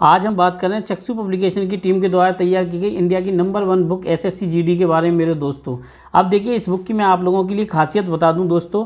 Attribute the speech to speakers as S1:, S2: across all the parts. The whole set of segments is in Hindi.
S1: आज हम बात कर रहे हैं चक्षु पब्लिकेशन की टीम के द्वारा तैयार की गई इंडिया की नंबर 1 बुक एसएससी जीडी के बारे में मेरे दोस्तों। अब देखिए इस बुक की मैं आप लोगों के लिए खासियत बता दूं दोस्तों।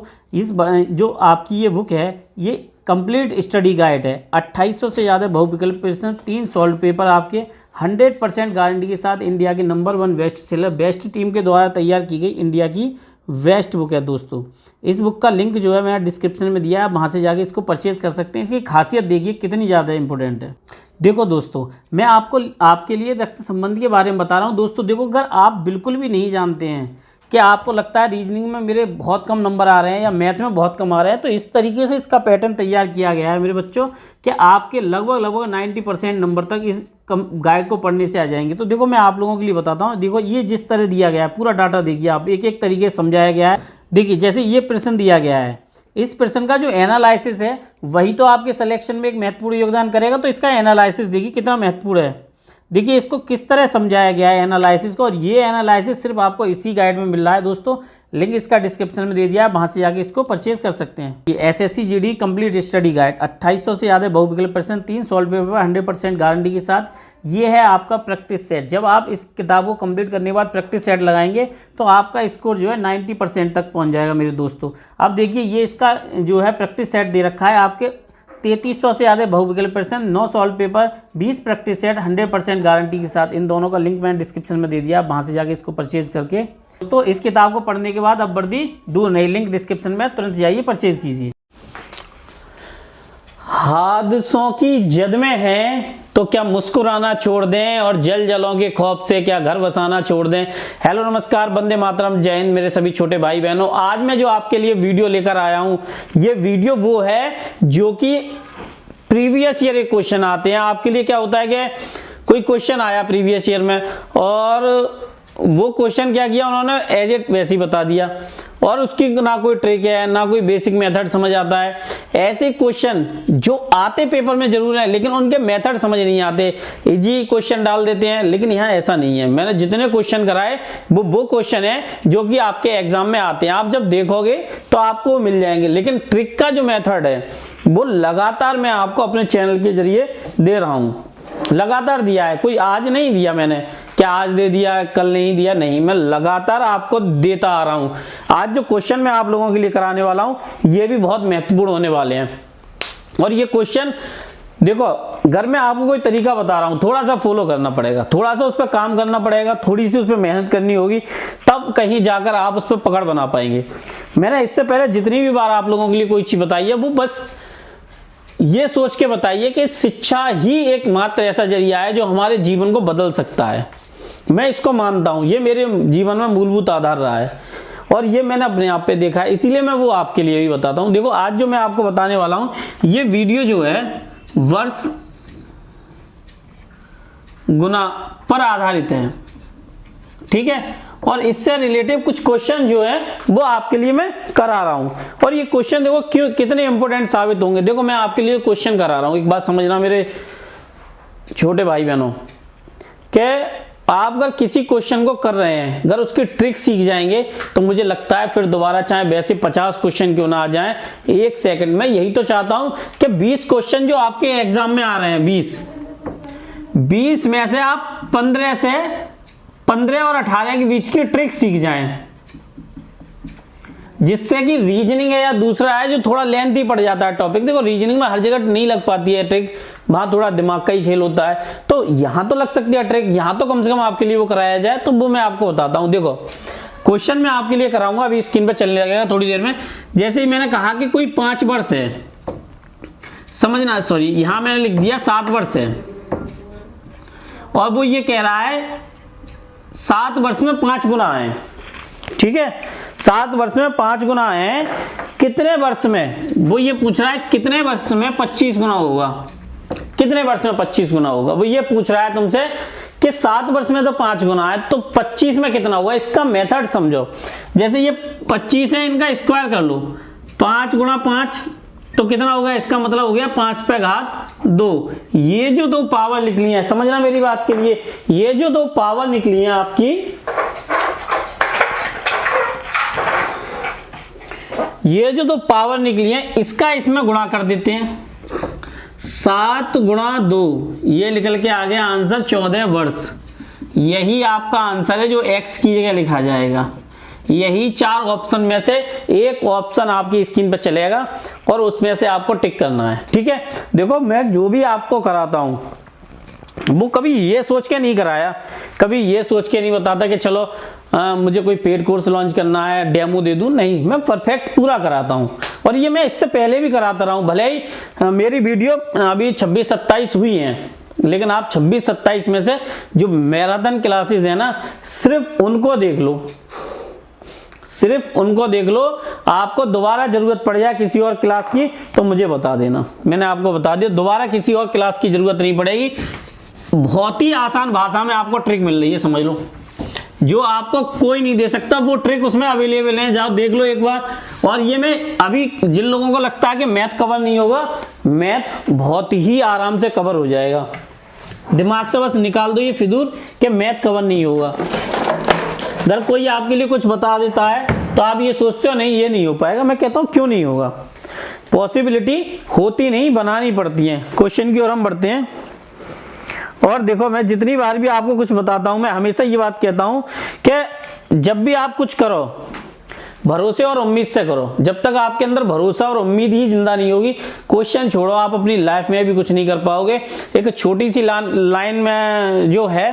S1: जो आपकी ये बुक है ये कंप्लीट स्टडी गाइड है। 2800 से ज़्यादा बहुविकल्प प्रश्न, 3 सॉल्व पेपर आपके 100% गारंटी के साथ इंडिया की number 1 best seller best team के द्वारा तैयार की गई इंडिया की बेस्ट बुक है दोस्तों। इस बुक का लिंक जो है मैंने डिस्क्रिप्शन में दिया है, आप वहाँ से जाके इसको परचेज़ कर सकते हैं। इसकी खासियत देखिए कितनी ज़्यादा इंपॉर्टेंट है। देखो दोस्तों, मैं आपके लिए रक्त संबंधी के बारे में बता रहा हूँ दोस्तों। देखो, अगर आप बिल्कुल भी नहीं जानते हैं कि आपको लगता है रीजनिंग में मेरे बहुत कम नंबर आ रहे हैं या मैथ में बहुत कम आ रहे हैं, तो इस तरीके से इसका पैटर्न तैयार किया गया है मेरे बच्चों कि आपके लगभग 90% नंबर तक इस गाइड को पढ़ने से आ जाएंगे। तो देखो मैं आप लोगों के लिए बताता हूँ। देखो ये जिस तरह दिया गया है पूरा डाटा देखिए आप, एक एक तरीके से समझाया गया है। देखिए जैसे ये प्रश्न दिया गया है, इस प्रश्न का जो एनालिसिस है वही तो आपके सिलेक्शन में एक महत्वपूर्ण योगदान करेगा। तो इसका एनालिसिस देखिए कितना महत्वपूर्ण है। देखिए इसको किस तरह समझाया गया है एनालिसिस को, और ये एनालिसिस सिर्फ आपको इसी गाइड में मिल रहा है दोस्तों। लिंक इसका डिस्क्रिप्शन में दे दिया है, वहाँ से जाके इसको परचेज कर सकते हैं। ये SSC GD complete study guide 2800 से ज़्यादा बहुविकल्प प्रश्न, 3 सॉल्व पेपर 100% गारंटी के साथ। ये है आपका प्रैक्टिस सेट। जब आप इस किताब को कंप्लीट करने के बाद प्रैक्टिस सेट लगाएंगे तो आपका स्कोर जो है 90% तक पहुंच जाएगा मेरे दोस्तों। अब देखिए ये इसका जो है प्रैक्टिस सेट दे रखा है आपके 3300 से ज़्यादा बहुविकल्प प्रश्न, 9 solve paper, 20 practice set 100% guarantee के साथ। इन दोनों का लिंक मैंने डिस्क्रिप्शन में दे दिया, वहाँ से जाके इसको परचेज करके दोस्तों इस किताब को पढ़ने के बाद अब वर्दी दूर नहीं, लिंक डिस्क्रिप्शन में तुरंत जाइए परचेज कीजिए। हादसों की जद में हैं तो क्या मुस्कुराना छोड़ दें, और जल जलों के खौफ से क्या घर बसाना छोड़ दें। हेलो नमस्कार, वंदे मातरम, जय हिंद मेरे सभी छोटे भाई बहनों। आज मैं जो आपके लिए वीडियो लेकर आया हूं, ये वीडियो वो है जो कि प्रीवियस ईयर के क्वेश्चन आते हैं आपके लिए। क्या होता है कि कोई क्वेश्चन आया प्रीवियस ईयर में और वो क्वेश्चन क्या किया उन्होंने एज इट वैसे ही बता दिया, और उसकी ना कोई ट्रिक है ना कोई बेसिक मेथड समझ आता है। ऐसे क्वेश्चन जो आते पेपर में जरूर है लेकिन उनके मेथड समझ नहीं आते, इजी क्वेश्चन डाल देते हैं। लेकिन यहाँ ऐसा नहीं है। मैंने जितने क्वेश्चन कराए वो क्वेश्चन है जो कि आपके एग्जाम में आते हैं। आप जब देखोगे तो आपको मिल जाएंगे, लेकिन ट्रिक का जो मेथड है वो लगातार मैं आपको अपने चैनल के जरिए दे रहा हूँ। लगातार दिया है, कोई आज नहीं दिया मैंने, क्या आज दे दिया कल नहीं दिया, नहीं, मैं लगातार आपको देता आ रहा हूं। आज जो क्वेश्चन मैं आप लोगों के लिए कराने वाला हूं ये भी बहुत महत्वपूर्ण होने वाले हैं। और ये क्वेश्चन देखो, घर में आपको कोई तरीका बता रहा हूं, थोड़ा सा फॉलो करना पड़ेगा, थोड़ा सा उस पर काम करना पड़ेगा, थोड़ी सी उस पर मेहनत करनी होगी, तब कहीं जाकर आप उस पर पकड़ बना पाएंगे। मैंने इससे पहले जितनी भी बार आप लोगों के लिए कोई चीज बताई है वो बस ये सोच के बताइए कि शिक्षा ही एकमात्र ऐसा जरिया है जो हमारे जीवन को बदल सकता है। मैं इसको मानता हूं, ये मेरे जीवन में मूलभूत आधार रहा है और ये मैंने अपने आप पे देखा है, इसीलिए मैं वो आपके लिए भी बताता हूं। देखो आज जो मैं आपको बताने वाला हूं ये वीडियो जो है वर्ष गुना पर आधारित है, ठीक है। और इससे रिलेटेड कुछ क्वेश्चन जो है वो आपके लिए मैं करा रहा हूं, और ये क्वेश्चन देखो क्यों कितने इंपॉर्टेंट साबित होंगे। देखो मैं आपके लिए क्वेश्चन करा रहा हूं, एक बात समझना मेरे छोटे भाई बहनों, कि आप अगर किसी क्वेश्चन को कर रहे हैं, अगर उसकी ट्रिक सीख जाएंगे तो मुझे लगता है फिर दोबारा चाहे वैसे 50 क्वेश्चन क्यों ना आ जाएं 1 सेकंड में। यही तो चाहता हूं कि 20 क्वेश्चन जो आपके एग्जाम में आ रहे हैं 20 में से आप 15 और 18 के बीच की ट्रिक सीख जाएं, जिससे कि रीजनिंग है या दूसरा है जो थोड़ा लेंथी पड़ जाता है टॉपिक। देखो रीजनिंग में हर जगह नहीं लग पाती है ट्रिक, वहां थोड़ा दिमाग का ही खेल होता है, तो यहां तो लग सकती है ट्रिक, यहां तो कम से कम आपके लिए वो कराया जाए, तो वो मैं आपको बताता हूं। देखो क्वेश्चन मैं आपके लिए कराऊंगा, अभी स्क्रीन पर चलने लगेगा थोड़ी देर में। जैसे ही मैंने कहा कि कोई 5 वर्ष है, समझना, सॉरी यहां मैंने लिख दिया 7 वर्ष है, और वो ये कह रहा है 7 वर्ष में 5 गुना है, ठीक है। 7 वर्ष में 5 गुना है, कितने वर्ष में, वो ये पूछ रहा है कितने वर्ष में 25 गुना होगा, कितने वर्ष में 25 गुना होगा। वो ये पूछ रहा है तुमसे कि 7 वर्ष में तो 5 गुना है, तो 25 में कितना होगा। इसका मेथड समझो। जैसे ये 25 है, इनका स्क्वायर कर लो, 5 गुणा 5 तो कितना होगा, इसका मतलब हो गया 5 पे घात 2। ये जो 2 पावर निकली है, समझना मेरी बात के लिए, ये जो 2 पावर निकली है आपकी, ये जो 2 पावर निकली है इसका इसमें गुणा कर देते हैं। 7 गुणा 2, ये निकल के आ गया आंसर 14 वर्ष। यही आपका आंसर है जो x की जगह लिखा जाएगा। यही 4 ऑप्शन में से एक ऑप्शन आपकी स्क्रीन पर चलेगा और उसमें से आपको टिक करना है। ठीक है, देखो मैं जो भी आपको कराता हूं वो कभी ये सोच के नहीं कराया, कभी ये सोच के नहीं बताता कि चलो मुझे कोई पेड कोर्स लॉन्च करना है, डेमो दे दूं। नहीं, मैं परफेक्ट पूरा कराता हूं और ये मैं इससे पहले भी कराता रहा हूं। भले ही मेरी वीडियो अभी 26-27 हुई हैं, लेकिन आप 26-27 में से जो मैराथन क्लासेस है ना, सिर्फ उनको देख लो, सिर्फ उनको देख लो। आपको दोबारा जरूरत पड़ जाए किसी और क्लास की तो मुझे बता देना, मैंने आपको बता दिया, दोबारा किसी और क्लास की जरूरत नहीं पड़ेगी। बहुत ही आसान भाषा में आपको ट्रिक मिल रही है, समझ लो। जो आपको कोई नहीं दे सकता वो ट्रिक उसमें अवेलेबल है, जाओ देख लो एक बार। और ये मैं अभी जिन लोगों को लगता है कि मैथ कवर नहीं होगा, मैथ बहुत ही आराम से कवर हो जाएगा। दिमाग से बस निकाल दो ये फिदूर कि मैथ कवर नहीं होगा। अगर कोई आपके लिए कुछ बता देता है तो आप ये सोचते हो नहीं ये नहीं हो पाएगा, मैं कहता हूँ क्यों नहीं होगा। पॉसिबिलिटी होती नहीं, बनानी पड़ती है। क्वेश्चन की ओर हम बढ़ते हैं। और देखो मैं जितनी बार भी आपको कुछ बताता हूं, मैं हमेशा ये बात कहता हूं कि जब भी आप कुछ करो भरोसे और उम्मीद से करो। जब तक आपके अंदर भरोसा और उम्मीद ही जिंदा नहीं होगी, क्वेश्चन छोड़ो, आप अपनी लाइफ में भी कुछ नहीं कर पाओगे। एक छोटी सी लाइन में जो है,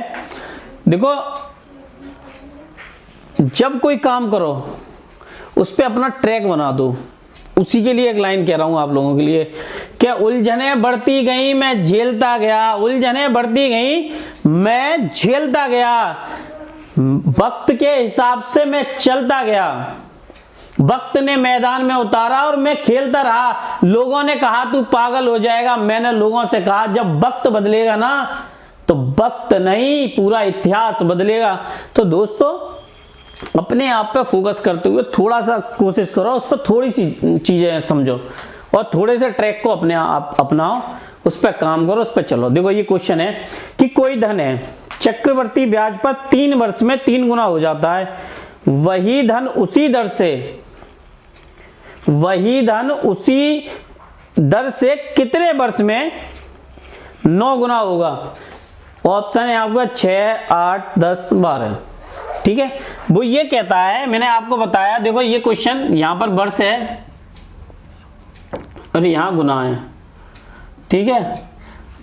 S1: देखो जब कोई काम करो उस पर अपना ट्रैक बना दो। उसी के लिए एक लाइन कह रहा हूं आप लोगों के लिए, क्या उलझने बढ़ती गई मैं झेलता गया, उलझने बढ़ती गई मैं झेलता गया, वक्त के हिसाब से मैं चलता गया, वक्त ने मैदान में उतारा और मैं खेलता रहा। लोगों ने कहा तू पागल हो जाएगा, मैंने लोगों से कहा जब वक्त बदलेगा ना तो वक्त नहीं पूरा इतिहास बदलेगा। तो दोस्तों अपने आप पे फोकस करते हुए थोड़ा सा कोशिश करो, उस पर थोड़ी सी चीजें समझो और थोड़े से ट्रैक को अपने आप अपनाओ, उस पर काम करो, उस पर चलो। देखो ये क्वेश्चन है कि कोई धन है चक्रवर्ती ब्याज पर 3 वर्ष में 3 गुना हो जाता है, वही धन उसी दर से कितने वर्ष में 9 गुना होगा। ऑप्शन है आपका 6, 8, 10, 12। ठीक है, वो ये कहता है, मैंने आपको बताया, देखो ये क्वेश्चन यहां पर वर्ष है और यहां गुना है। ठीक है,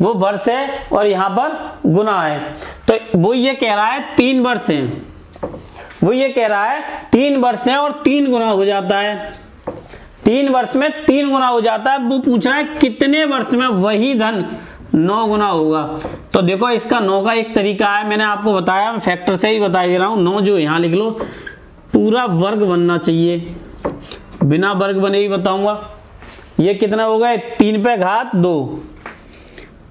S1: वो वर्ष है और यहां पर गुना है। तो वो ये कह रहा है 3 वर्ष है, वो ये कह रहा है 3 वर्ष है और 3 गुना हो जाता है, 3 वर्ष में 3 गुना हो जाता है। वो पूछ रहा है कितने वर्ष में वही धन 9 गुना होगा। तो देखो इसका 9 का एक तरीका है, मैंने आपको बताया, मैं फैक्टर से ही बता दे रहा हूं। 9 जो यहां लिख लो, पूरा वर्ग बनना चाहिए, बिना वर्ग बने ही बताऊंगा। ये कितना होगा, 3 पे घात 2,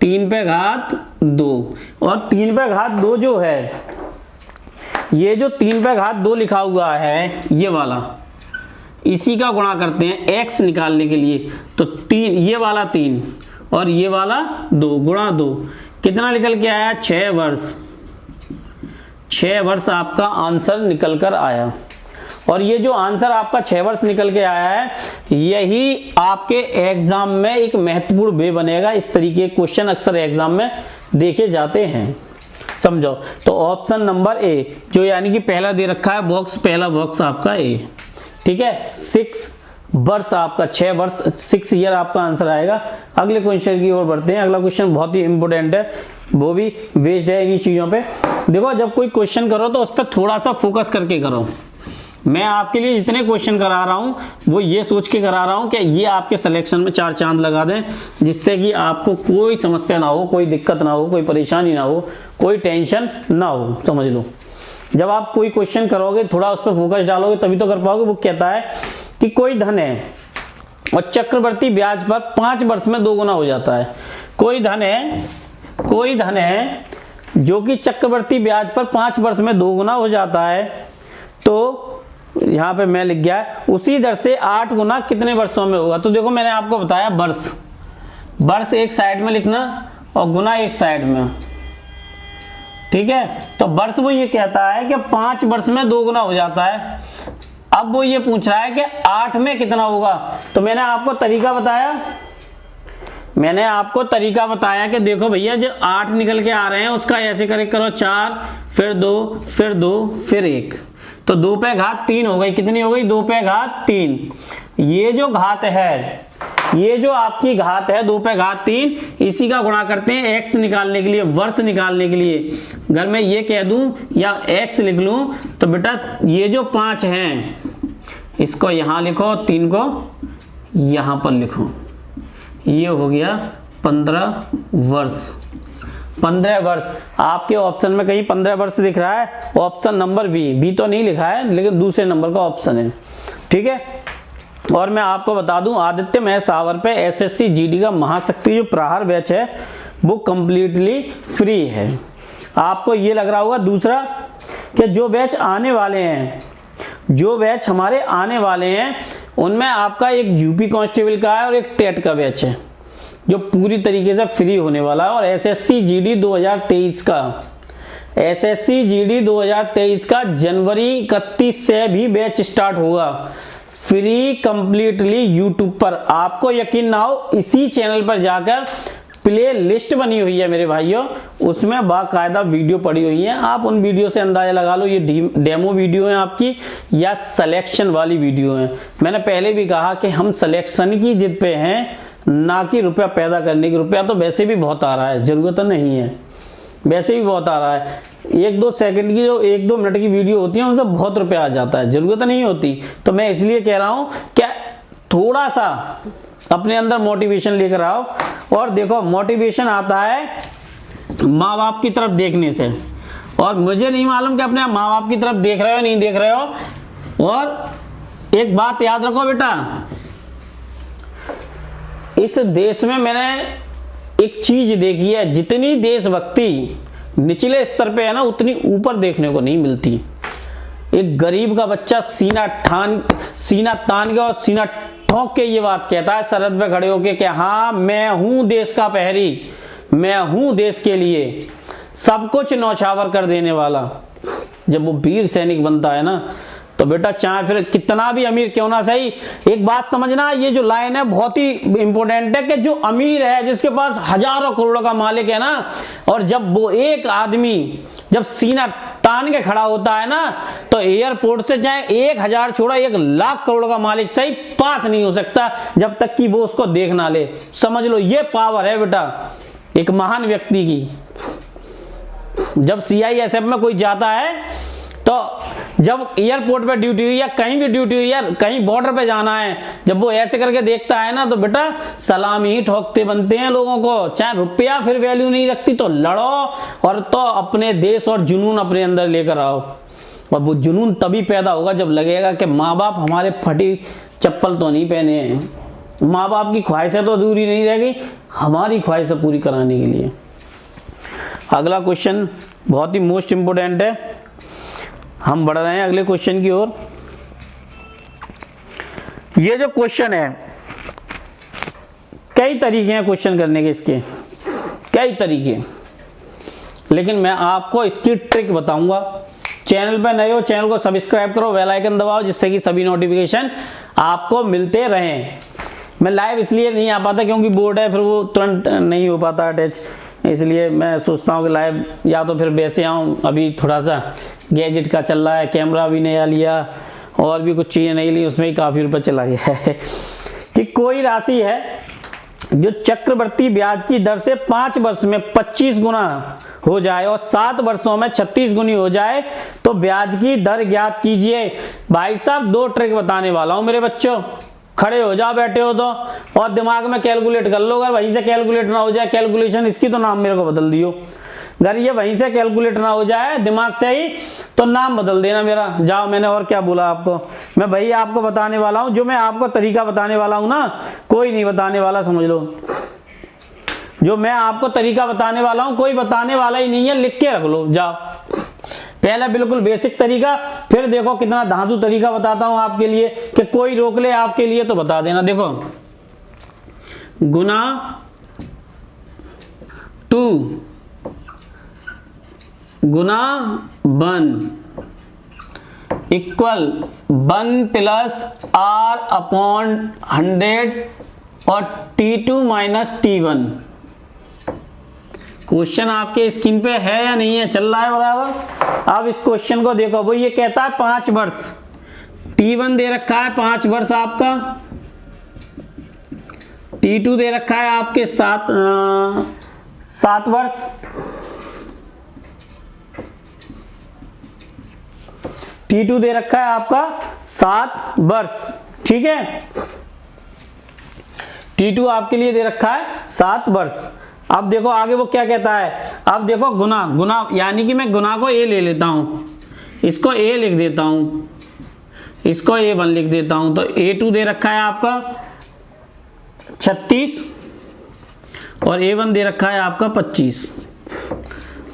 S1: 3 पे घात 2। और 3 पे घात 2 जो है, ये जो 3 पे घात 2 लिखा हुआ है ये वाला, इसी का गुणा करते हैं x निकालने के लिए। तो 3, ये वाला 3 और ये वाला 2 गुणा 2, कितना निकल के आया, 6 वर्ष। 6 वर्ष आपका आंसर निकल कर आया। और ये जो आंसर आपका 6 वर्ष निकल के आया है, यही आपके एग्जाम में एक महत्वपूर्ण वे बनेगा। इस तरीके के क्वेश्चन अक्सर एग्जाम में देखे जाते हैं, समझो। तो ऑप्शन नंबर ए, जो यानी कि पहला दे रखा है बॉक्स, पहला बॉक्स आपका ए। ठीक है, 6 वर्ष आपका, 6 वर्ष, 6 ईयर आपका आंसर आएगा। अगले क्वेश्चन की ओर बढ़ते हैं। अगला क्वेश्चन बहुत ही इंपोर्टेंट है, वो भी बेस्ड है इन्हीं चीजों पे। देखो जब कोई क्वेश्चन करो तो उस पर थोड़ा सा फोकस करके करो। मैं आपके लिए जितने क्वेश्चन करा रहा हूं वो ये सोच के करा रहा हूं कि ये आपके सिलेक्शन में 4 चांद लगा दें, जिससे कि आपको कोई समस्या ना हो, कोई दिक्कत ना हो, कोई परेशानी ना हो, कोई टेंशन ना हो, समझ लो। जब आप कोई क्वेश्चन करोगे थोड़ा उस पर फोकस डालोगे तभी तो कर पाओगे। वो कहता है कि कोई धन है और चक्रवर्ती ब्याज पर 5 वर्ष में 2 गुना हो जाता है। कोई धन है जो कि चक्रवर्ती ब्याज पर 5 वर्ष में 2 गुना हो जाता है, तो यहां पे मैं लिख गया उसी दर से 8 गुना कितने वर्षों में होगा। तो देखो मैंने आपको बताया वर्ष, वर्ष एक साइड में लिखना और गुना एक साइड में। ठीक है, तो वर्ष वो ये कहता है कि 5 वर्ष में 2 गुना हो जाता है। अब वो ये पूछ रहा है कि 8 में कितना होगा। तो मैंने आपको तरीका बताया, मैंने आपको तरीका बताया कि देखो भैया जो 8 निकल के आ रहे हैं उसका ऐसे करेक्ट करो, 4 फिर 2 फिर 2 फिर 1, तो 2 पे घात 3 हो गई। कितनी हो गई? 2 पे घात 3। ये जो घात है, ये जो आपकी घात है 2 पे घात 3, इसी का गुणा करते हैं x निकालने के लिए, वर्ष निकालने के लिए। अगर मैं ये कह दूं या x लिख लूं तो बेटा ये जो 5 हैं इसको यहां लिखो, 3 को यहां पर लिखो, ये हो गया 15 वर्ष। 15 वर्ष आपके ऑप्शन में कहीं 15 वर्ष दिख रहा है? ऑप्शन नंबर बी तो नहीं लिखा है लेकिन दूसरे नंबर का ऑप्शन है, ठीक है। और मैं आपको बता दूं आदित्य महल सावर पे एसएससी जीडी का महाशक्ति जो प्रहार बैच है वो कंप्लीटली फ्री है। आपको ये लग रहा होगा दूसरा कि जो बैच आने वाले हैं, जो बैच हमारे आने वाले हैं उनमें आपका एक यूपी कांस्टेबल का है और एक टेट का बैच है जो पूरी तरीके से फ्री होने वाला है। और एसएससी जीडी 2023 का, एसएससी जीडी 2023 का जनवरी 31 से भी बैच स्टार्ट होगा फ्री कंप्लीटली यूट्यूब पर। आपको यकीन ना हो, इसी चैनल पर जाकर प्ले लिस्ट बनी हुई है मेरे भाइयों, उसमें बाकायदा वीडियो पड़ी हुई है। आप उन वीडियो से अंदाजा लगा लो ये डेमो वीडियो है आपकी या सिलेक्शन वाली वीडियो है। मैंने पहले भी कहा कि हम सिलेक्शन की जिद पे हैं, ना कि रुपया पैदा करने की। रुपया तो वैसे भी बहुत आ रहा है, जरूरत नहीं है, वैसे भी बहुत आ रहा है। 1-2 सेकंड की जो 1-2 मिनट की वीडियो होती है उनसे बहुत रुपया आ जाता है, जरूरत नहीं होती। तो मैं इसलिए कह रहा हूं क्या थोड़ा सा अपने अंदर मोटिवेशन लेकर आओ। और देखो मोटिवेशन आता है माँ बाप की तरफ देखने से, और मुझे नहीं मालूम कि अपने माँ बाप की तरफ देख रहे हो नहीं देख रहे हो। और एक बात याद रखो बेटा, इस देश में मैंने एक चीज देखी है, जितनी देशभक्ति निचले स्तर पे है ना उतनी ऊपर देखने को नहीं मिलती। एक गरीब का बच्चा सीना तान के और सीना ठोक के ये बात कहता है सरहद पे खड़े होके कि हाँ मैं हूं देश का प्रहरी, मैं हूं देश के लिए सब कुछ नौछावर कर देने वाला। जब वो वीर सैनिक बनता है ना तो बेटा चाहे फिर कितना भी अमीर क्यों ना सही, एक बात समझना, ये जो लाइन है बहुत ही इंपॉर्टेंट है कि जो अमीर है जिसके पास हजारों करोड़ों का मालिक है ना, और जब वो एक आदमी जब सीना तान के खड़ा होता है ना तो एयरपोर्ट से चाहे 1000 छोड़ा 1,00,000 करोड़ का मालिक सही पास नहीं हो सकता जब तक कि वो उसको देख ना ले। समझ लो ये पावर है बेटा एक महान व्यक्ति की। जब सीआईएसएफ में कोई जाता है तो जब एयरपोर्ट पे ड्यूटी हुई या कहीं भी ड्यूटी हुई या कहीं बॉर्डर पे जाना है, जब वो ऐसे करके देखता है ना तो बेटा सलामी ही ठोकते बनते हैं लोगों को। चाहे रुपया फिर वैल्यू नहीं रखती तो लड़ो और तो अपने देश और जुनून अपने अंदर लेकर आओ। और वो जुनून तभी पैदा होगा जब लगेगा कि माँ बाप हमारे फटी चप्पल तो नहीं पहने हैं, माँ बाप की ख्वाहिशें तो अधूरी नहीं रह गई, हमारी ख्वाहिशें पूरी कराने के लिए। अगला क्वेश्चन बहुत ही मोस्ट इंपोर्टेंट है, हम बढ़ रहे हैं अगले क्वेश्चन की ओर। ये जो क्वेश्चन है कई तरीके हैं क्वेश्चन करने के, इसके कई तरीके, लेकिन मैं आपको इसकी ट्रिक बताऊंगा। चैनल पर नए हो चैनल को सब्सक्राइब करो, बेल आइकन दबाओ जिससे कि सभी नोटिफिकेशन आपको मिलते रहें। मैं लाइव इसलिए नहीं आ पाता क्योंकि बोर्ड है, फिर वो तुरंत नहीं हो पाता अटैच, इसलिए मैं सोचता हूँ कि लाइव या तो फिर वैसे आऊँ। अभी थोड़ा सा गैजेट का चल रहा है, कैमरा भी नया लिया और भी कुछ चीज़ें नहीं ली, उसमें ही काफ़ी रुपये चला गया है। कि कोई राशि है जो चक्रवर्ती ब्याज की दर से 5 वर्ष में 25 गुना हो जाए और 7 वर्षों में 36 गुनी हो जाए तो ब्याज की दर ज्ञात कीजिए। भाई साहब 2 ट्रिक बताने वाला हूँ मेरे बच्चों, खड़े हो जाओ बैठे हो तो, और दिमाग में कैलकुलेट कर लो। अगर वहीं से कैलकुलेट ना हो जाए, कैलकुलेशन इसकी तो नाम मेरे को बदल दियो। अगर ये वहीं से कैलकुलेट ना हो जाए दिमाग से ही तो नाम बदल देना मेरा। जाओ, मैंने और क्या बोला आपको, मैं वही आपको बताने वाला हूं, जो मैं आपको तरीका बताने वाला हूं ना कोई नहीं बताने वाला, समझ लो। जो मैं आपको तरीका बताने वाला हूं कोई बताने वाला ही नहीं है, लिख के रख लो। जाओ, पहले बिल्कुल बेसिक तरीका, फिर देखो कितना धांसू तरीका बताता हूं आपके लिए कि कोई रोक ले आपके लिए तो बता देना। देखो, गुना 2 गुना 1 इक्वल 1 + r/100 और T2 माइनस T1। क्वेश्चन आपके स्क्रीन पे है या नहीं है, चल रहा है बराबर। अब इस क्वेश्चन को देखो, वो ये कहता है 5 वर्ष, T1 दे रखा है 5 वर्ष आपका, T2 दे रखा है आपके 7 वर्ष, T2 दे रखा है आपका 7 वर्ष, ठीक है। T2 आपके लिए दे रखा है 7 वर्ष। अब देखो आगे वो क्या कहता है, अब देखो गुना यानी कि मैं गुना को A ले लेता हूं, इसको A लिख देता हूं, इसको A1 लिख देता हूं, तो A2 दे रखा है आपका 36 और A1 दे रखा है आपका 25।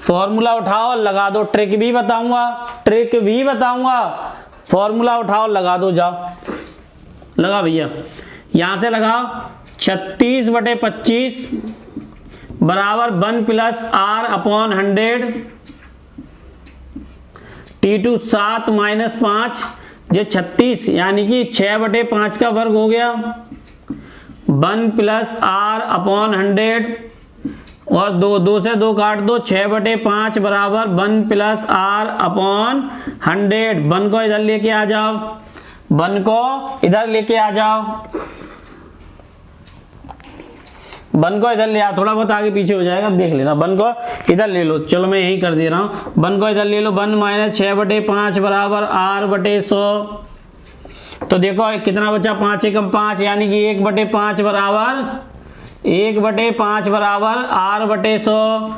S1: फॉर्मूला उठाओ लगा दो, ट्रिक भी बताऊंगा, फॉर्मूला उठाओ लगा दो, जाओ लगा भैया, यहां से लगाओ 36/25 बराबर 1 plus R upon 100, T2 7 minus 5, ये 36 यानी कि 6/5 का वर्ग हो गया, 1 प्लस R अपॉन 100 और 2 से 2 काट दो, 6/5 बराबर 1 प्लस R अपॉन 100। 1 को इधर लेके आ जाओ, 1 को इधर लेके आ जाओ, 1 को इधर ले आओ, थोड़ा बहुत आगे पीछे हो जाएगा देख लेना। 1 को इधर ले लो, चलो मैं यही कर दे रहा हूँ, 1 को इधर ले लो, 1 माइनस 6/5 बराबर R/100। तो देखो कितना बचा, 5 एकम 5 यानी कि 1/5 बराबर 1/5 बराबर R/100।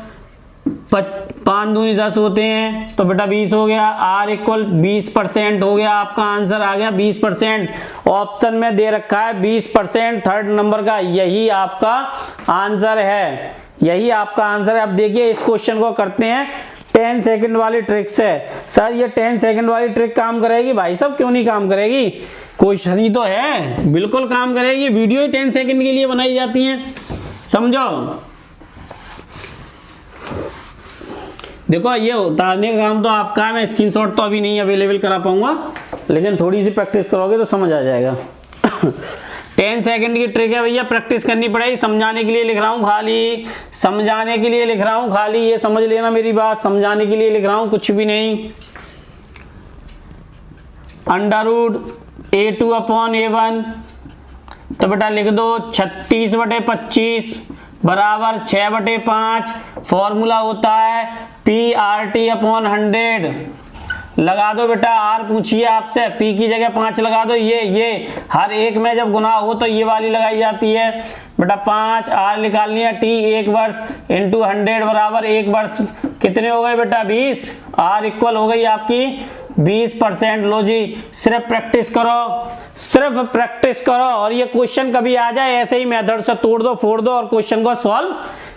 S1: 5 दूनी 10 होते हैं तो बेटा 20 हो गया, R इक्वल 20% हो गया, आपका आंसर आ गया 20%। ऑप्शन में दे रखा है 20%, थर्ड नंबर का, यही आपका आंसर है, यही आपका आंसर है। अब देखिए इस क्वेश्चन को करते हैं 10 सेकंड वाली ट्रिक से। सर ये 10 सेकंड वाली ट्रिक काम करेगी? भाई साहब क्यों नहीं काम करेगी, क्वेश्चन ही तो है, बिल्कुल काम करेगी। वीडियो ही 10 सेकंड के लिए बनाई जाती है, समझो। देखो ये उतारने का काम तो आपका है, मैं स्क्रीनशॉट तो अभी नहीं अवेलेबल करा पाऊंगा, लेकिन थोड़ी सी प्रैक्टिस करोगे तो समझ आ जाएगा। 10 सेकंड की ट्रिक है भैया, प्रैक्टिस करनी पड़ेगी। समझाने के लिए लिख रहा हूँ खाली, समझाने के लिए लिख रहा हूँ खाली, ये समझ लेना मेरी बात, समझाने के लिए लिख रहा हूँ, कुछ भी नहीं। √A2 अपॉन A1, तो बेटा लिख दो 36/25 बराबर 6/5। फॉर्मूला होता है PRT अपॉन 100। लगा दो बेटा, R पूछिए आपसे, P की जगह 5 लगा दो। ये हर एक में जब गुना हो तो ये वाली लगाई जाती है बेटा 5। R निकालनी है, T 1 वर्ष इंटू 100 बराबर 1 वर्ष, कितने हो गए बेटा 20। R इक्वल हो गई आपकी 20%। लो जी, सिर्फ प्रैक्टिस करो, सिर्फ प्रैक्टिस करो, और ये क्वेश्चन कभी आ जाए ऐसे ही मेथड से तोड़ दो फोड़ दो और क्वेश्चन को सॉल्व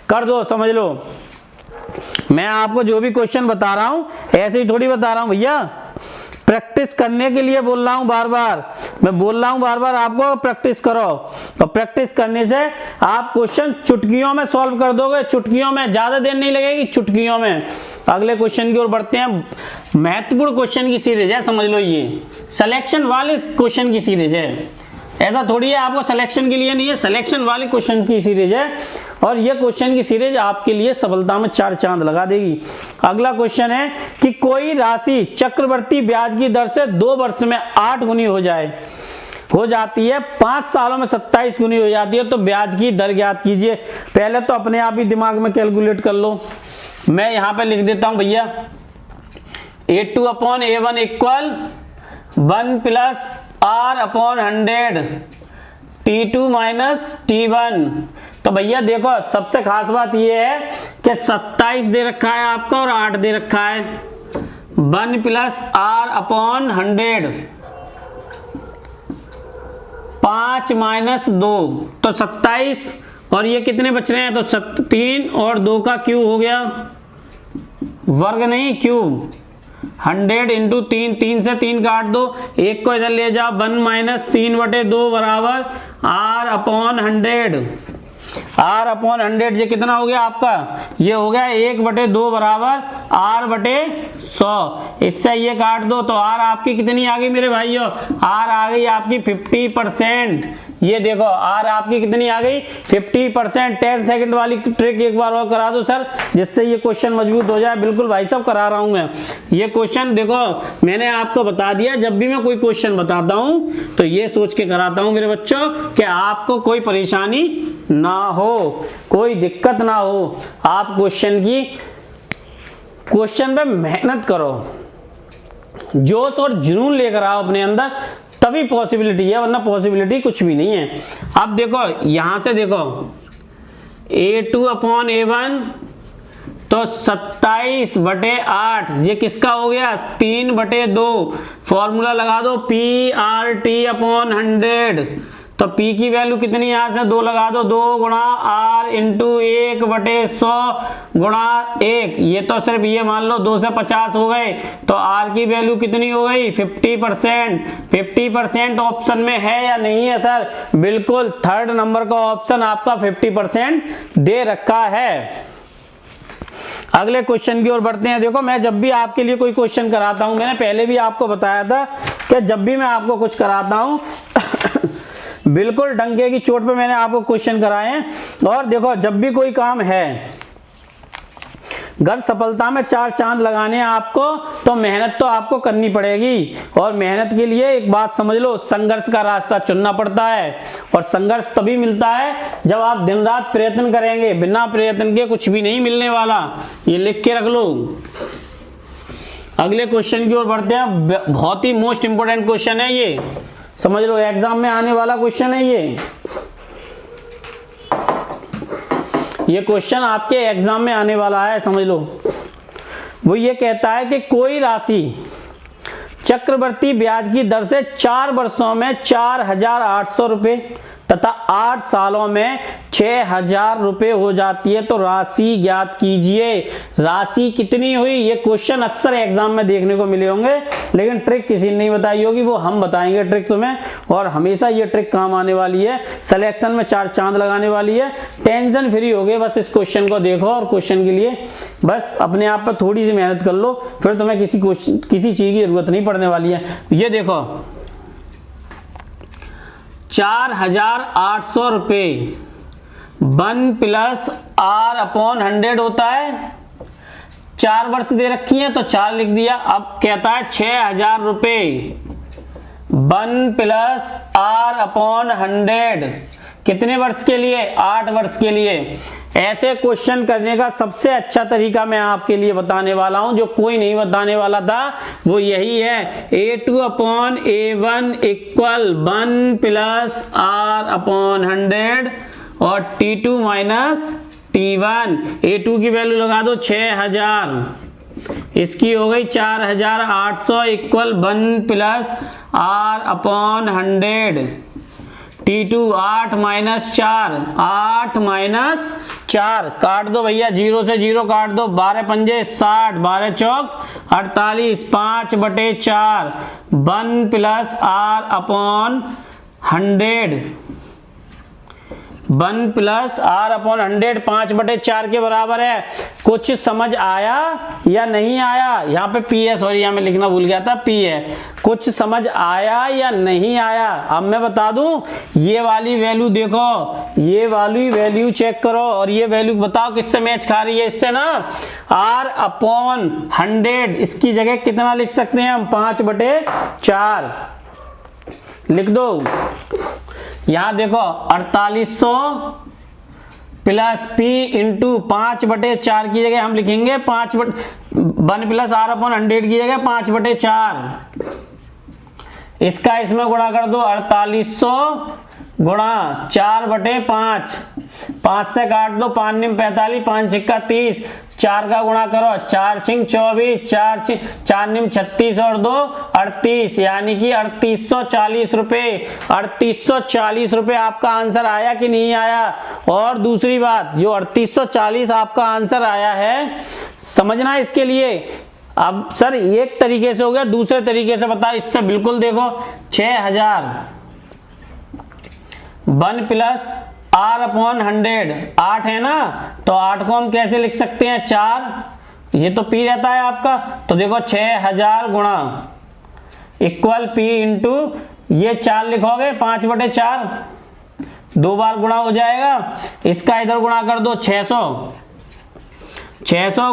S1: कर दो। समझ लो, मैं आपको जो भी क्वेश्चन बता रहा हूं ऐसे ही थोड़ी बता रहा हूं भैया, प्रैक्टिस करने के लिए बोल रहा हूं बार बार, मैं बोल रहा हूं बार बार आपको प्रैक्टिस करो। तो प्रैक्टिस करने से आप क्वेश्चन चुटकियों में सॉल्व कर दोगे, चुटकियों में, ज्यादा देर नहीं लगेगी, चुटकियों में। अगले क्वेश्चन की ओर बढ़ते हैं। महत्वपूर्ण क्वेश्चन की सीरीज है, समझ लो, ये सिलेक्शन वाले क्वेश्चन की सीरीज है, ऐसा थोड़ी है आपको सिलेक्शन के लिए नहीं है, सिलेक्शन वाले क्वेश्चन की सीरीज है, और ये क्वेश्चन की सीरीज आपके लिए सफलता में 4 चांद लगा देगी। अगला क्वेश्चन है कि कोई राशि चक्रवर्ती ब्याज की दर से 2 वर्ष में 8 गुनी हो जाती है, 5 सालों में 27 गुनी हो जाती है, तो ब्याज की दर ज्ञात कीजिए। पहले तो अपने आप ही दिमाग में कैलकुलेट कर लो, मैं यहां पे लिख देता हूं भैया A2 upon A1 equal 1 plus R upon 100 T2 minus T1। तो भैया देखो सबसे खास बात यह है कि 27 दे रखा है आपका और 8 दे रखा है, 1 प्लस R अपॉन 100, 5 माइनस 2 तो 27, और ये कितने बच रहे हैं, तो 3 और 2 का क्यूब हो गया, वर्ग नहीं क्यूब, 100 इंटू 3, 3 से 3 काट दो, 1 को इधर ले जाओ, 1 माइनस 3/2 बराबर R अपॉन 100। R अपॉन 100 ये कितना हो गया आपका, ये हो गया 1/2 बराबर R/100। इससे ये काट दो तो R आपकी कितनी आ गई मेरे भाइयों, R आ गई आपकी 50%। ये देखो आर आपकी कितनी आ गई 50%। 10 सेकंड वाली ट्रिक एक बार और करा दो सर, जिससे ये क्वेश्चन मजबूत हो जाए। बिल्कुल भाई साहब करा रहा हूं मैं ये क्वेश्चन। देखो मैंने आपको बता दिया, जब भी मैं कोई क्वेश्चन बताता हूं तो ये सोच के कराता हूं मेरे बच्चों कि आपको कोई परेशानी ना हो, कोई दिक्कत ना हो। आप क्वेश्चन पे मेहनत करो, जोश और जुनून लेकर आओ अपने अंदर, तभी पॉसिबिलिटी है, वरना पॉसिबिलिटी कुछ भी नहीं है। अब देखो यहां से देखो A2/A1 तो 27/8, ये किसका हो गया 3/2। फॉर्मूला लगा दो PRT/100, तो P की वैल्यू कितनी यहां से 2 लगा दो, 2 गुणा R इंटू 1/100 गुणा 1। ये तो सिर्फ ये मान लो 2 से 50 हो गए, तो R की वैल्यू कितनी हो गई 50%। 50% ऑप्शन में है या नहीं है सर? बिल्कुल, थर्ड नंबर का ऑप्शन आपका 50% दे रखा है। अगले क्वेश्चन की ओर बढ़ते हैं। देखो मैं जब भी आपके लिए कोई क्वेश्चन कराता हूं, मैंने पहले भी आपको बताया था कि जब भी मैं आपको कुछ कराता हूं बिल्कुल डंके की चोट पे मैंने आपको क्वेश्चन कराए हैं। और देखो जब भी कोई काम है, अगर सफलता में 4 चांद लगाने हैं आपको, तो मेहनत तो आपको करनी पड़ेगी। और मेहनत के लिए एक बात समझ लो, संघर्ष का रास्ता चुनना पड़ता है। और संघर्ष तभी मिलता है जब आप दिन रात प्रयत्न करेंगे। बिना प्रयत्न के कुछ भी नहीं मिलने वाला, ये लिख के रख लो। अगले क्वेश्चन की ओर बढ़ते हैं। बहुत ही मोस्ट इंपोर्टेंट क्वेश्चन है ये, समझ लो, एग्जाम में आने वाला क्वेश्चन है ये क्वेश्चन आपके एग्जाम में आने वाला है, समझ लो। वो ये कहता है कि कोई राशि चक्रवर्ती ब्याज की दर से 4 वर्षों में 4,800 रुपए तथा 8 सालों में 6,000 रुपए हो जाती है, तो राशि ज्ञात कीजिए। राशि कितनी हुई? ये क्वेश्चन अक्सर एग्जाम में देखने को मिले होंगे, लेकिन ट्रिक किसी ने नहीं बताई होगी, वो हम बताएंगे ट्रिक तुम्हें। और हमेशा ये ट्रिक काम आने वाली है, सिलेक्शन में 4 चांद लगाने वाली है। टेंशन फ्री हो गए, बस इस क्वेश्चन को देखो और क्वेश्चन के लिए बस अपने आप पर थोड़ी सी मेहनत कर लो, फिर तुम्हें किसी चीज की जरूरत नहीं पड़ने वाली है। ये देखो 4,800 रुपए 1 प्लस R/100 होता है। 4 वर्ष दे रखी है तो 4 लिख दिया। अब कहता है 6,000 रुपए 1 प्लस R/100 कितने वर्ष के लिए? 8 वर्ष के लिए। ऐसे क्वेश्चन करने का सबसे अच्छा तरीका मैं आपके लिए बताने वाला हूं, जो कोई नहीं बताने वाला था, वो यही है। A2/A1 इक्वल 1 प्लस R/100 और T2 माइनस T1। A2 की वैल्यू लगा दो 6,000, इसकी हो गई 4,800 equal 1 plus R/100। T2 8 minus 4, 8 minus 4 काट दो भैया, 0 से 0 काट दो। 12 पंजे 60, 12 चौक 48, 5/4 1 प्लस R/100 1 प्लस R/100 5/4 के बराबर है। कुछ समझ आया या नहीं आया? यहाँ पे P है, सॉरी यहाँ में लिखना भूल गया था, P है। कुछ समझ आया या नहीं आया? अब मैं बता दूं, ये वाली वैल्यू देखो, ये वाली वैल्यू चेक करो और ये वैल्यू बताओ किससे मैच खा रही है? इससे ना। R/100 इसकी जगह कितना लिख सकते हैं हम? 5/4 लिख दो। यहां देखो 4800 प्लस P इंटू 5/4 की जगह हम लिखेंगे 1 प्लस R/100 की जगह 5/4। इसका इसमें गुणा कर दो, 4800 गुणा 4/5, 5 से काट दो, 5 निम 45, 5 छिक्का 30, 4 का गुणा करो, 4 छिंग 24, 4 निम 36 और 2 38, यानी कि 3840 रुपए। 3840 रुपए आपका आंसर आया कि नहीं आया? और दूसरी बात, जो 3840 आपका आंसर आया है, समझना इसके लिए। अब सर एक तरीके से हो गया, दूसरे तरीके से बता, इससे बिल्कुल देखो 6,000 1 प्लस R/100 8 है ना, तो 8 को हम कैसे लिख सकते हैं? 4, ये तो P रहता है आपका, तो देखो 6,000 गुणा इक्वल P इंटू ये 4 लिखोगे 5/4, 2 बार गुणा हो जाएगा, इसका इधर गुणा कर दो 600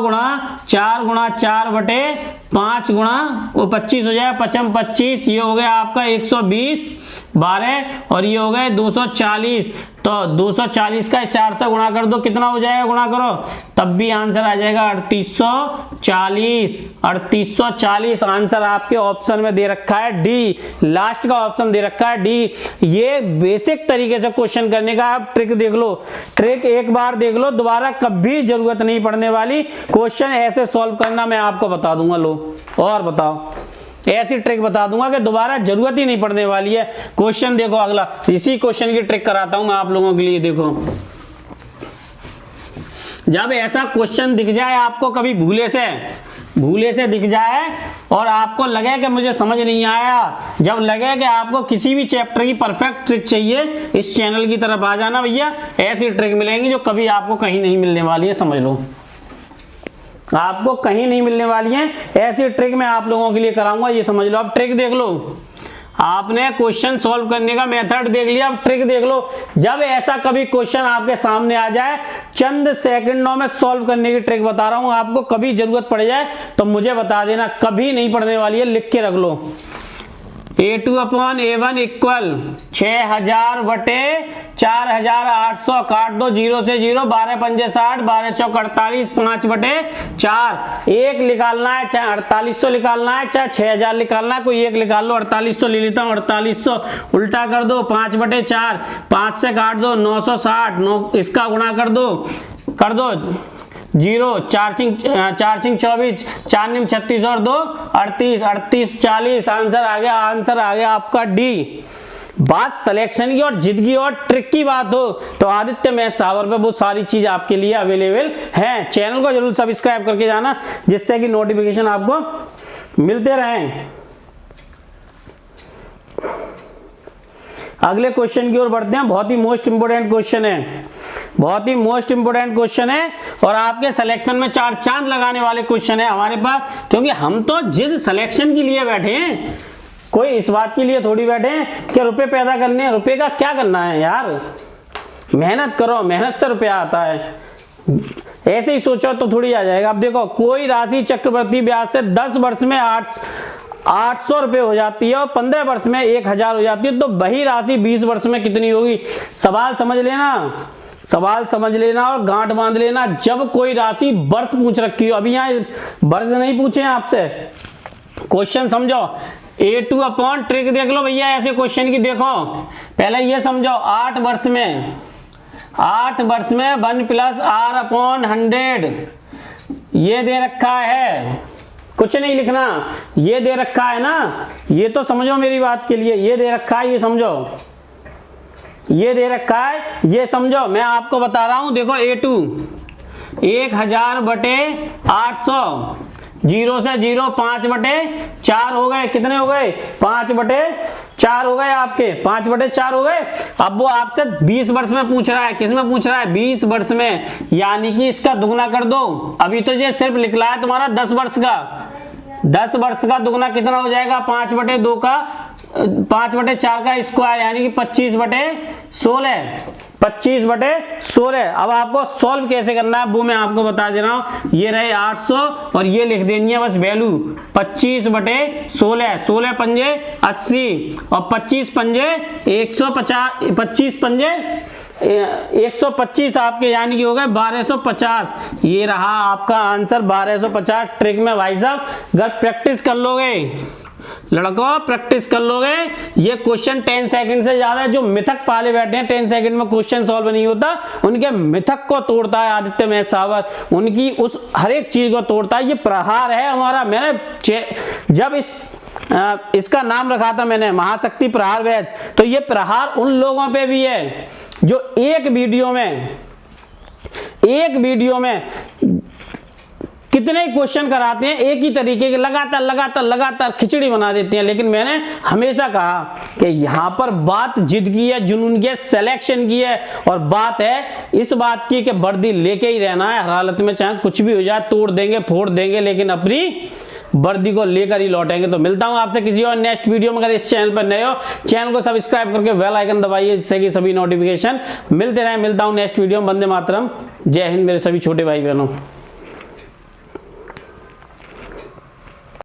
S1: गुणा 4 गुणा 4 बटे 5 गुणा 25 हो जाएगा, 55 25, ये हो गया आपका 120 12 और ये हो गए 240। तो 240 का 4 से गुणा कर दो, कितना हो जाएगा, गुणा करो, तब भी आंसर आ जाएगा 3840 आंसर आपके ऑप्शन में दे रखा है डी, लास्ट का ऑप्शन दे रखा है डी। ये बेसिक तरीके से क्वेश्चन करने का आप ट्रिक देख लो, ट्रिक एक बार देख लो, दोबारा कभी जरूरत नहीं पड़ने वाली। क्वेश्चन ऐसे सॉल्व करना मैं आपको बता दूंगा, लो और बताओ, ऐसी ट्रिक बता दूंगा कि दोबारा जरूरत ही नहीं पड़ने वाली है। क्वेश्चन देखो अगला, इसी क्वेश्चन की ट्रिक कराता हूं मैं आप लोगों के लिए। देखो, जब ऐसा क्वेश्चन दिख जाए आपको कभी भूले से दिख जाए और आपको लगे कि मुझे समझ नहीं आया, जब लगे कि आपको किसी भी चैप्टर की परफेक्ट ट्रिक चाहिए, इस चैनल की तरफ आ जाना भैया, ऐसी ट्रिक मिलेंगी जो कभी आपको कहीं नहीं मिलने वाली है, समझ लो, आपको कहीं नहीं मिलने वाली है। ऐसी ट्रिक मैं आप लोगों के लिए कराऊंगा, ये समझ लो। अब ट्रिक देख लो, आपने क्वेश्चन सॉल्व करने का मेथड देख लिया, अब ट्रिक देख लो। जब ऐसा कभी क्वेश्चन आपके सामने आ जाए, चंद सेकंडों में सॉल्व करने की ट्रिक बता रहा हूं आपको, कभी जरूरत पड़ जाए तो मुझे बता देना, कभी नहीं पड़ने वाली है, लिख के रख लो। A2/A1 इक्वल 6000 बटे 4800, काट दो 0 से 0, 12 पंजे 60, 12 चौक 48, 5 बटे 4, एक निकालना है, चाहे 4800 निकालना है, चाहे 6000 निकालना है, कोई एक निकाल लो। 4800 ले लेता हूँ, 4800 उल्टा कर दो, 5 बटे 4, 5 से काट दो 960, 9 इसका गुणा कर दो 0, 4 चिंग 24, 4 निम 36 और 2 38, 38 40, आंसर आ गया आपका डी। बात सिलेक्शन की और जिद की और ट्रिक की बात हो तो आदित्य मैथ सावर पे वो सारी चीज आपके लिए अवेलेबल है। चैनल को जरूर सब्सक्राइब करके जाना, जिससे कि नोटिफिकेशन आपको मिलते रहें। अगले क्वेश्चन की ओर बढ़ते हैं, बहुत ही मोस्ट इंपोर्टेंट क्वेश्चन है और आपके सिलेक्शन में 4 चांद लगाने वाले क्वेश्चन है हमारे पास, क्योंकि हम तो जिद सिलेक्शन के लिए बैठे हैं, कोई इस बात के लिए थोड़ी बैठे हैं कि रुपए पैदा करने हैं। रुपए का क्या करना है यार, मेहनत करो, मेहनत से रुपया आता है, ऐसे ही सोचो तो थोड़ी आ जाएगा। अब देखो, कोई राशि चक्रवृद्धि ब्याज से 10 वर्ष में 800 रुपए हो जाती है और 15 वर्ष में 1000 हो जाती है, तो वही राशि 20 वर्ष में कितनी होगी। सवाल समझ लेना और गांठ बांध लेना। जब कोई राशि वर्ष पूछ रखी हो, अभी यहाँ वर्ष नहीं पूछे आपसे, क्वेश्चन समझो। A2 ट्रिक देख लो भैया, ऐसे क्वेश्चन की देखो, पहले ये समझो, 8 वर्ष में 1 + R/100 ये दे रखा है, कुछ नहीं लिखना, ये दे रखा है ना, ये तो समझो मेरी बात के लिए, ये दे रखा है, ये समझो, ये दे रखा है, ये समझो। मैं आपको बता रहा हूं, देखो A2 1000 बटे 800, 0 से 0, 5 बटे 4 हो गए, कितने हो गए, 5 बटे 4 हो गए आपके, 5 बटे 4 हो गए। अब वो आपसे 20 वर्ष में पूछ रहा है, किस में पूछ रहा है, 20 वर्ष में, यानी कि इसका दुगना कर दो। अभी तो ये सिर्फ लिख रहा है तुम्हारा 10 वर्ष का, 10 वर्ष का दुगना कितना हो जाएगा, 5 बटे 2 का 5 बटे 4 का स्क्वायर, यानी कि 25 बटे 16, 25 बटे 16। अब आपको सॉल्व कैसे करना है वो मैं आपको बता दे रहा हूं। ये रहे 800 और ये लिख देनी है बस वैल्यू 25 बटे 16, 16 पंजे 80 और 25 पंजे 150, 25 पंजे 125 आपके, यानी कि हो गए 1250। ये रहा आपका आंसर 1250। ट्रिक में भाई साहब अगर प्रैक्टिस कर लोगे, लड़कों प्रैक्टिस कर लोगे, ये क्वेश्चन 10 सेकंड से ज्यादा है। जो मिथक पाले बैठे हैं 10 सेकंड में क्वेश्चन सॉल्व नहीं होता, उनके मिथक को तोड़ता है आदित्य मैथ सावर, उनकी उस हर एक चीज को तोड़ता है। ये प्रहार है हमारा। मैंने जब इसका नाम रखा था मैंने महाशक्ति प्रहार बैच, तो ये प्रहार उन लोगों पे भी है जो एक वीडियो में कितने क्वेश्चन कराते हैं एक ही तरीके के, लगातार खिचड़ी बना देते हैं। लेकिन मैंने हमेशा कहा कि यहाँ पर बात जिद की है, जुनून की है, सिलेक्शन की है, और बात है इस बात की कि वर्दी लेके ही रहना है हर हालत में, चाहे कुछ भी हो जाए, तोड़ देंगे फोड़ देंगे, लेकिन अपनी वर्दी को लेकर ही लौटेंगे। तो मिलता हूं आपसे किसी और नेक्स्ट वीडियो में। अगर इस चैनल पर नए हो, चैनल को सब्सक्राइब करके बेल आइकन दबाइए, जिससे कि सभी नोटिफिकेशन मिलते रहे। मिलता हूं नेक्स्ट वीडियो में। वंदे मातरम, जय हिंद मेरे सभी छोटे भाई बहनों।